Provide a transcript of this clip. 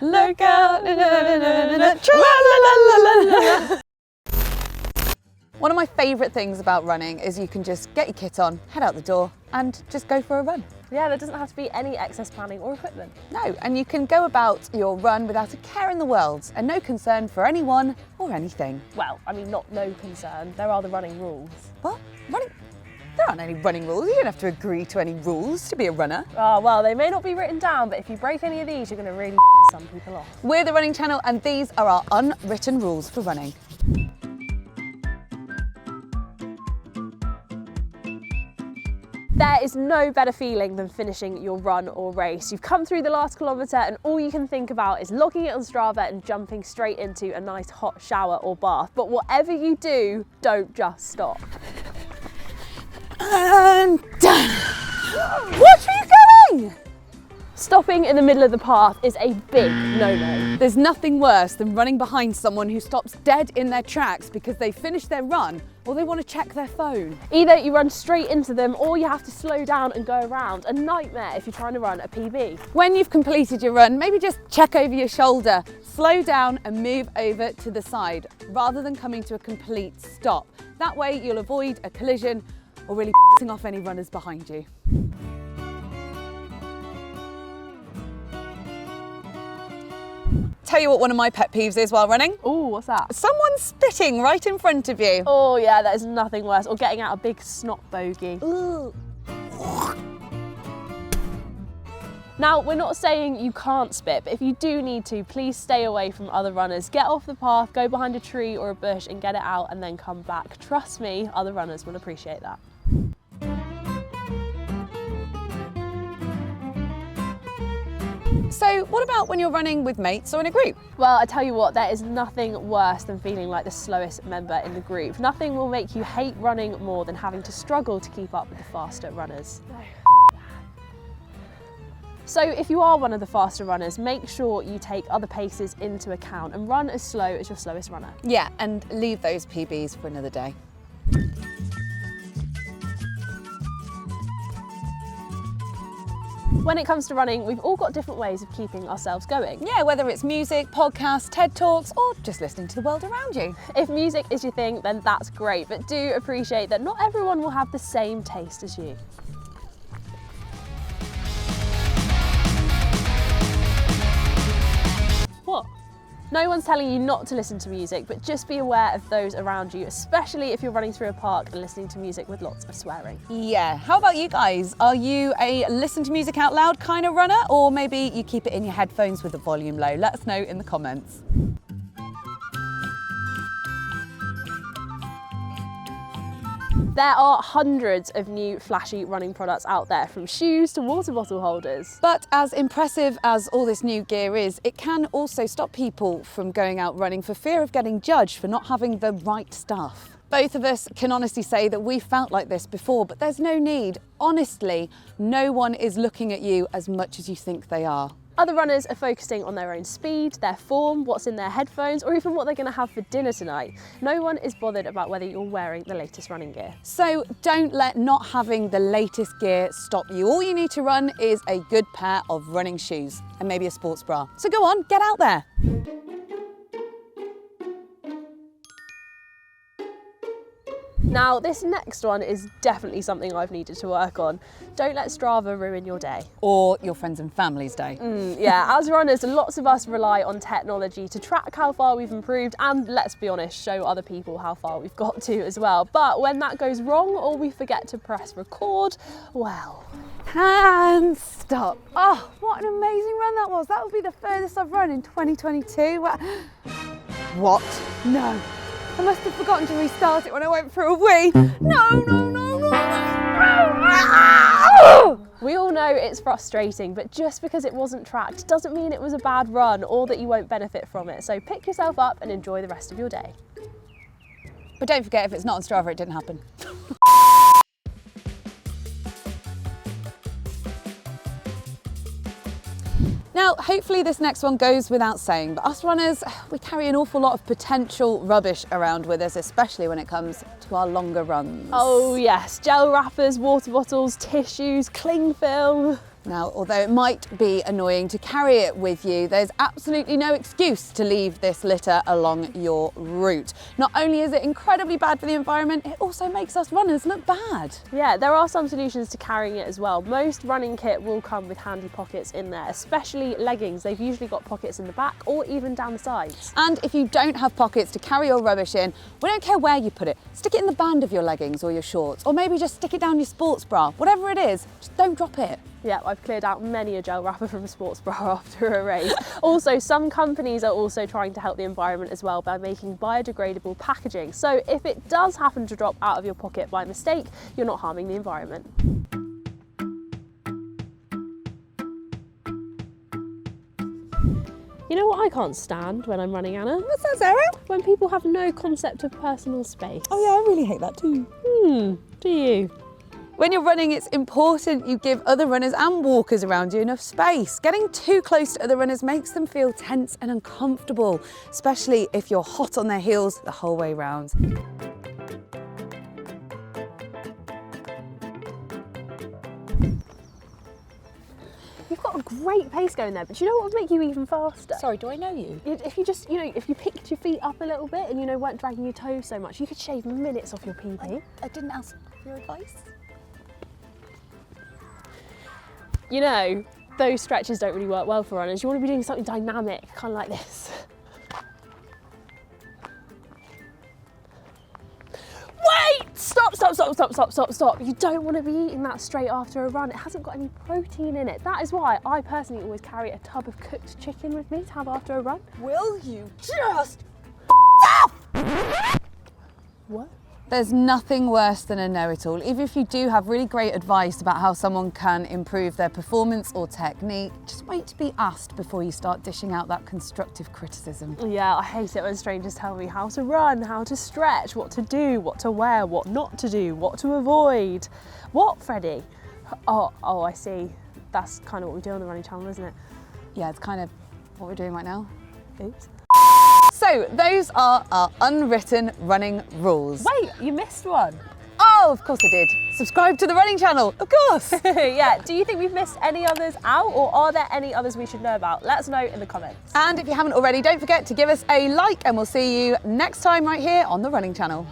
Look out. Tra-la-la-la-la-la. One of my favourite things about running is you can just get your kit on, head out the door and just go for a run. Yeah, there doesn't have to be any excess planning or equipment. No, and you can go about your run without a care in the world and no concern for anyone or anything. Well, I mean, not no concern. There are the running rules. What? Running? There aren't any running rules. You don't have to agree to any rules to be a runner. Oh, well, they may not be written down, but if you break any of these, you're going to really some people off. We're the Running Channel and these are our unwritten rules for running. There is no better feeling than finishing your run or race. You've come through the last kilometre and all you can think about is logging it on Strava and jumping straight into a nice hot shower or bath. But whatever you do, don't just stop. And done. Watch where you're going! Stopping in the middle of the path is a big no-no. There's nothing worse than running behind someone who stops dead in their tracks because they finished their run or they want to check their phone. Either you run straight into them or you have to slow down and go around. A nightmare if you're trying to run a PB. When you've completed your run, maybe just check over your shoulder, slow down and move over to the side rather than coming to a complete stop. That way you'll avoid a collision or really pissing off any runners behind you. Tell you what one of my pet peeves is while running. Oh, what's that? Someone spitting right in front of you. Oh yeah, that is nothing worse. Or getting out a big snot bogey. Ooh. Now, we're not saying you can't spit, but if you do need to, please stay away from other runners. Get off the path, go behind a tree or a bush and get it out and then come back. Trust me, other runners will appreciate that. So what about when you're running with mates or in a group? Well, I tell you what, there is nothing worse than feeling like the slowest member in the group. Nothing will make you hate running more than having to struggle to keep up with the faster runners. So if you are one of the faster runners, make sure you take other paces into account and run as slow as your slowest runner. Yeah, and leave those PBs for another day. When it comes to running, we've all got different ways of keeping ourselves going. Yeah, whether it's music, podcasts, TED Talks, or just listening to the world around you. If music is your thing, then that's great, but do appreciate that not everyone will have the same taste as you. What? No one's telling you not to listen to music, but just be aware of those around you, especially if you're running through a park and listening to music with lots of swearing. Yeah, how about you guys? Are you a listen to music out loud kind of runner, or maybe you keep it in your headphones with the volume low? Let us know in the comments. There are hundreds of new flashy running products out there, from shoes to water bottle holders. But as impressive as all this new gear is, it can also stop people from going out running for fear of getting judged for not having the right stuff. Both of us can honestly say that we felt like this before, but there's no need. Honestly, no one is looking at you as much as you think they are. Other runners are focusing on their own speed, their form, what's in their headphones, or even what they're going to have for dinner tonight. No one is bothered about whether you're wearing the latest running gear. So don't let not having the latest gear stop you. All you need to run is a good pair of running shoes and maybe a sports bra. So go on, get out there. Now, this next one is definitely something I've needed to work on. Don't let Strava ruin your day. Or your friends and family's day. Yeah, as runners, lots of us rely on technology to track how far we've improved and, let's be honest, show other people how far we've got to as well. But when that goes wrong or we forget to press record, well... And stop. Oh, what an amazing run that was. That would be the furthest I've run in 2022. What? No. I must have forgotten to restart it when I went for a wee. No. We all know it's frustrating, but just because it wasn't tracked doesn't mean it was a bad run or that you won't benefit from it. So pick yourself up and enjoy the rest of your day. But don't forget, if it's not on Strava, it didn't happen. Now, hopefully this next one goes without saying, but us runners, we carry an awful lot of potential rubbish around with us, especially when it comes to our longer runs. Oh yes, gel wrappers, water bottles, tissues, cling film. Now, although it might be annoying to carry it with you, there's absolutely no excuse to leave this litter along your route. Not only is it incredibly bad for the environment, it also makes us runners look bad. Yeah, there are some solutions to carrying it as well. Most running kit will come with handy pockets in there, especially leggings. They've usually got pockets in the back or even down the sides. And if you don't have pockets to carry your rubbish in, we don't care where you put it. Stick it in the band of your leggings or your shorts, or maybe just stick it down your sports bra. Whatever it is, just don't drop it. Yeah, I've cleared out many a gel wrapper from a sports bra after a race. Also, some companies are also trying to help the environment as well by making biodegradable packaging. So if it does happen to drop out of your pocket by mistake, you're not harming the environment. You know what I can't stand when I'm running, Anna? What's that, Sarah? When people have no concept of personal space. Oh yeah, I really hate that too. Do you? When you're running, it's important you give other runners and walkers around you enough space. Getting too close to other runners makes them feel tense and uncomfortable, especially if you're hot on their heels the whole way round. You've got a great pace going there, but do you know what would make you even faster? Sorry, do I know you? If you just, if you picked your feet up a little bit and, weren't dragging your toes so much, you could shave minutes off your PB. I didn't ask for your advice. Those stretches don't really work well for runners. You want to be doing something dynamic, kind of like this. Wait! Stop. You don't want to be eating that straight after a run. It hasn't got any protein in it. That is why I personally always carry a tub of cooked chicken with me to have after a run. Will you just What? There's nothing worse than a know-it-all. Even if you do have really great advice about how someone can improve their performance or technique, just wait to be asked before you start dishing out that constructive criticism. Yeah, I hate it when strangers tell me how to run, how to stretch, what to do, what to wear, what not to do, what to avoid. What, Freddie? Oh, I see. That's kind of what we do on the running channel, isn't it? Yeah, it's kind of what we're doing right now. Oops. So those are our unwritten running rules. Wait, you missed one. Oh, of course I did. Subscribe to the running channel, of course. Yeah, do you think we've missed any others out, or are there any others we should know about? Let us know in the comments. And if you haven't already, don't forget to give us a like, and we'll see you next time right here on the running channel.